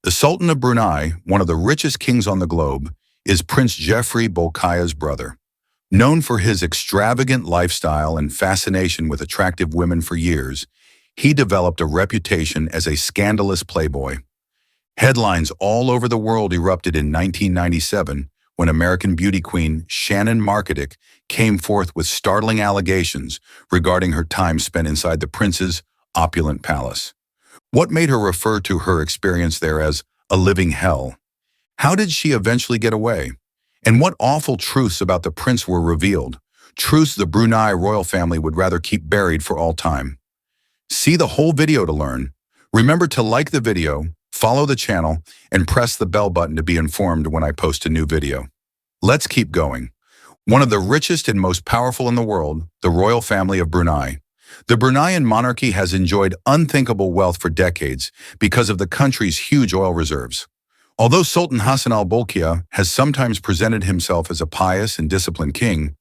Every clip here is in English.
The Sultan of Brunei, one of the richest kings on the globe, is Prince Jeffrey Bolkiah's brother. Known for his extravagant lifestyle and fascination with attractive women for years, he developed a reputation as a scandalous playboy. Headlines all over the world erupted in 1997 when American beauty queen Shannon Markadick came forth with startling allegations regarding her time spent inside the prince's opulent palace. What made her refer to her experience there as a living hell? How did she eventually get away? And what awful truths about the prince were revealed? Truths the Brunei royal family would rather keep buried for all time. See the whole video to learn. Remember to like the video, follow the channel, and press the bell button to be informed when I post a new video. Let's keep going. One of the richest and most powerful in the world, the royal family of Brunei. The Bruneian monarchy has enjoyed unthinkable wealth for decades because of the country's huge oil reserves. Although Sultan Hassan al-Bolkiah has sometimes presented himself as a pious and disciplined king,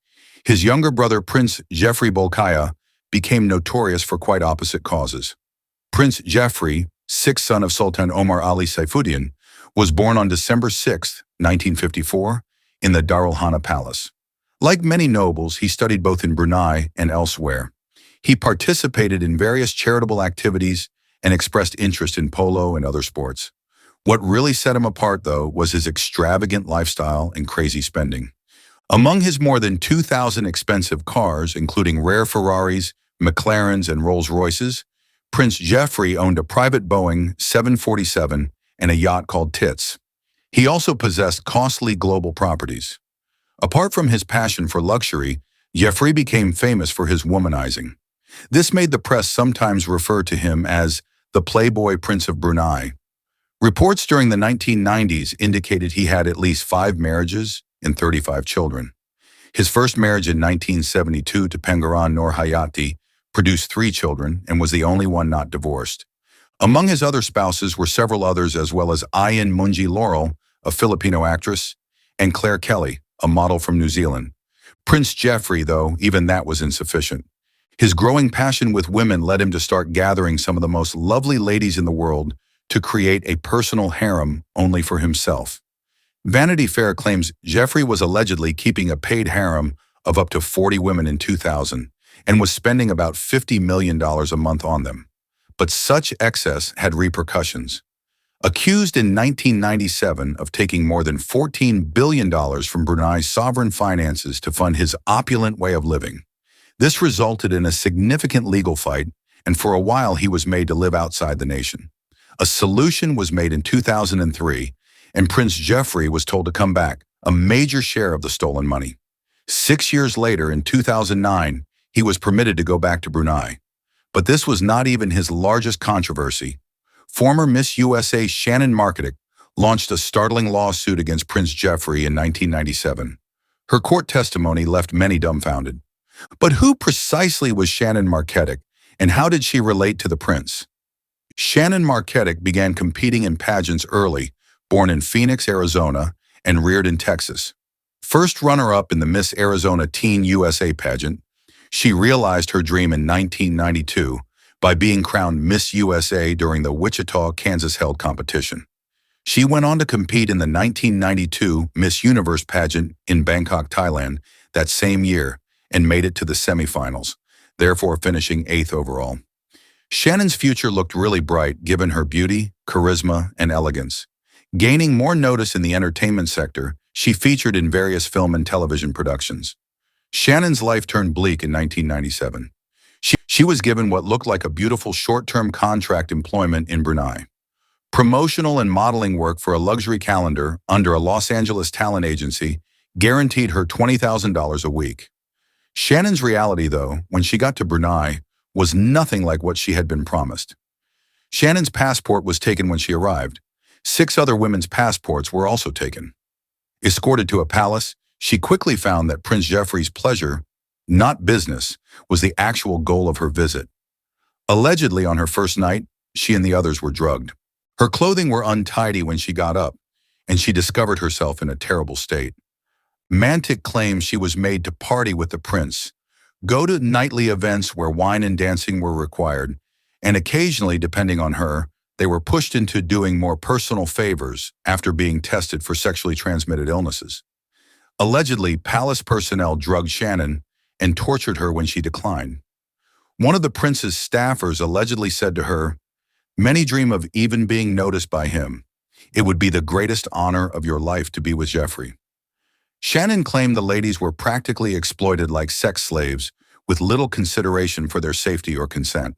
his younger brother Prince Jeffrey Bolkiah became notorious for quite opposite causes. Prince Jeffrey, sixth son of Sultan Omar Ali Saifuddin, was born on December 6, 1954, in the Darul Hana Palace. Like many nobles, he studied both in Brunei and elsewhere. He participated in various charitable activities and expressed interest in polo and other sports. What really set him apart, though, was his extravagant lifestyle and crazy spending. Among his more than 2,000 expensive cars, including rare Ferraris, McLarens, and Rolls-Royces, Prince Jeffrey owned a private Boeing 747 and a yacht called Tits. He also possessed costly global properties. Apart from his passion for luxury, Jeffrey became famous for his womanizing. This made the press sometimes refer to him as the Playboy Prince of Brunei. Reports during the 1990s indicated he had at least 5 marriages and 35 children. His first marriage in 1972 to Pangeran Nur Hayati produced 3 children and was the only one not divorced. Among his other spouses were several others, as well as Ian Munji Laurel, a Filipino actress, and Claire Kelly, a model from New Zealand. Prince Jeffrey, though, even that was insufficient. His growing passion with women led him to start gathering some of the most lovely ladies in the world to create a personal harem only for himself. Vanity Fair claims Jeffrey was allegedly keeping a paid harem of up to 40 women in 2000 and was spending about $50 million a month on them. But such excess had repercussions. Accused in 1997 of taking more than $14 billion from Brunei's sovereign finances to fund his opulent way of living. This resulted in a significant legal fight, and for a while he was made to live outside the nation. A solution was made in 2003, and Prince Jeffrey was told to come back, a major share of the stolen money. 6 years later, in 2009, he was permitted to go back to Brunei. But this was not even his largest controversy. Former Miss USA Shannon Markadick launched a startling lawsuit against Prince Jeffrey in 1997. Her court testimony left many dumbfounded. But who precisely was Shannon Markadick, and how did she relate to the prince? Shannon Markadick began competing in pageants early, born in Phoenix, Arizona, and reared in Texas. First runner-up in the Miss Arizona Teen USA pageant, she realized her dream in 1992 by being crowned Miss USA during the Wichita, Kansas-held competition. She went on to compete in the 1992 Miss Universe pageant in Bangkok, Thailand, that same year, and made it to the semifinals, therefore finishing 8th overall. Shannon's future looked really bright given her beauty, charisma, and elegance. Gaining more notice in the entertainment sector, she featured in various film and television productions. Shannon's life turned bleak in 1997. She was given what looked like a beautiful short-term contract employment in Brunei. Promotional and modeling work for a luxury calendar under a Los Angeles talent agency guaranteed her $20,000 a week. Shannon's reality, though, when she got to Brunei, was nothing like what she had been promised. Shannon's passport was taken when she arrived. 6 other women's passports were also taken. Escorted to a palace, she quickly found that Prince Jeffrey's pleasure, not business, was the actual goal of her visit. Allegedly, on her first night, she and the others were drugged. Her clothing were untidy when she got up, and she discovered herself in a terrible state. Mantic claims she was made to party with the prince, go to nightly events where wine and dancing were required, and occasionally, depending on her, They were pushed into doing more personal favors after being tested for sexually transmitted illnesses. Allegedly, palace personnel drugged Shannon and tortured her when she declined. One of the prince's staffers allegedly said to her, "Many dream of even being noticed by him. It would be the greatest honor of your life to be with Jeffrey." Shannon claimed the ladies were practically exploited like sex slaves with little consideration for their safety or consent.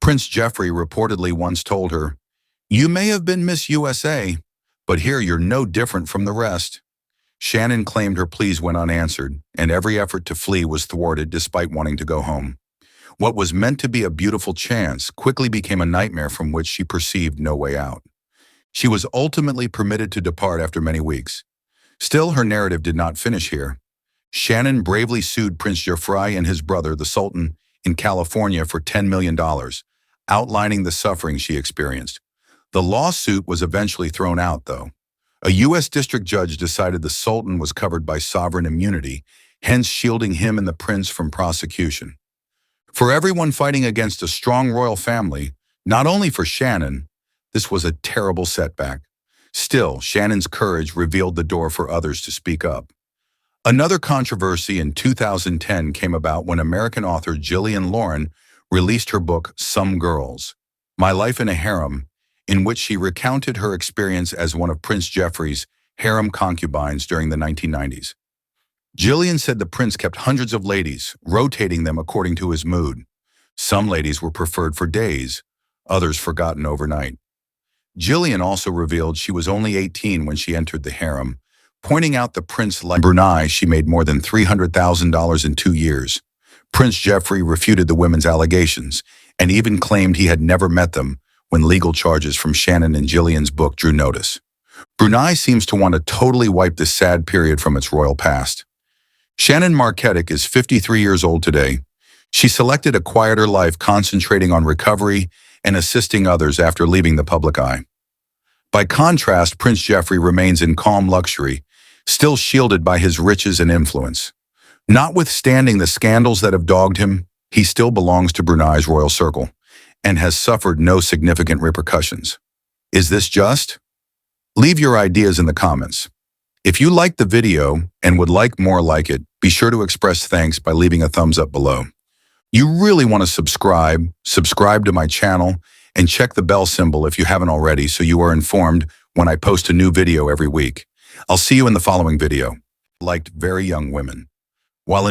Prince Jeffrey reportedly once told her, "You may have been Miss USA, but here you're no different from the rest." Shannon claimed her pleas went unanswered, and every effort to flee was thwarted despite wanting to go home. What was meant to be a beautiful chance quickly became a nightmare from which she perceived no way out. She was ultimately permitted to depart after many weeks. Still, her narrative did not finish here. Shannon bravely sued Prince Jeffrey and his brother, the Sultan, in California for $10 million, outlining the suffering she experienced. The lawsuit was eventually thrown out, though. A U.S. district judge decided the Sultan was covered by sovereign immunity, hence shielding him and the prince from prosecution. For everyone fighting against a strong royal family, not only for Shannon, this was a terrible setback. Still, Shannon's courage revealed the door for others to speak up. Another controversy in 2010 came about when American author Gillian Lauren released her book, Some Girls, My Life in a Harem, in which she recounted her experience as one of Prince Jeffrey's harem concubines during the 1990s. Gillian said the prince kept hundreds of ladies, rotating them according to his mood. Some ladies were preferred for days, others forgotten overnight. Gillian also revealed she was only 18 when she entered the harem, pointing out the prince like Brunei she made more than $300,000 in 2 years. Prince Jeffrey refuted the women's allegations and even claimed he had never met them when legal charges from Shannon and Gillian's book drew notice. Brunei seems to want to totally wipe this sad period from its royal past. Shannon Marketic is 53 years old today. She selected a quieter life, concentrating on recovery and assisting others after leaving the public eye. By contrast, Prince Jeffrey remains in calm luxury, still shielded by his riches and influence. Notwithstanding the scandals that have dogged him, he still belongs to Brunei's royal circle and has suffered no significant repercussions. Is this just? Leave your ideas in the comments. If you liked the video and would like more like it, be sure to express thanks by leaving a thumbs up below. You really want to subscribe to my channel, and check the bell symbol if you haven't already so you are informed when I post a new video every week. I'll see you in the following video. Liked very young women. While in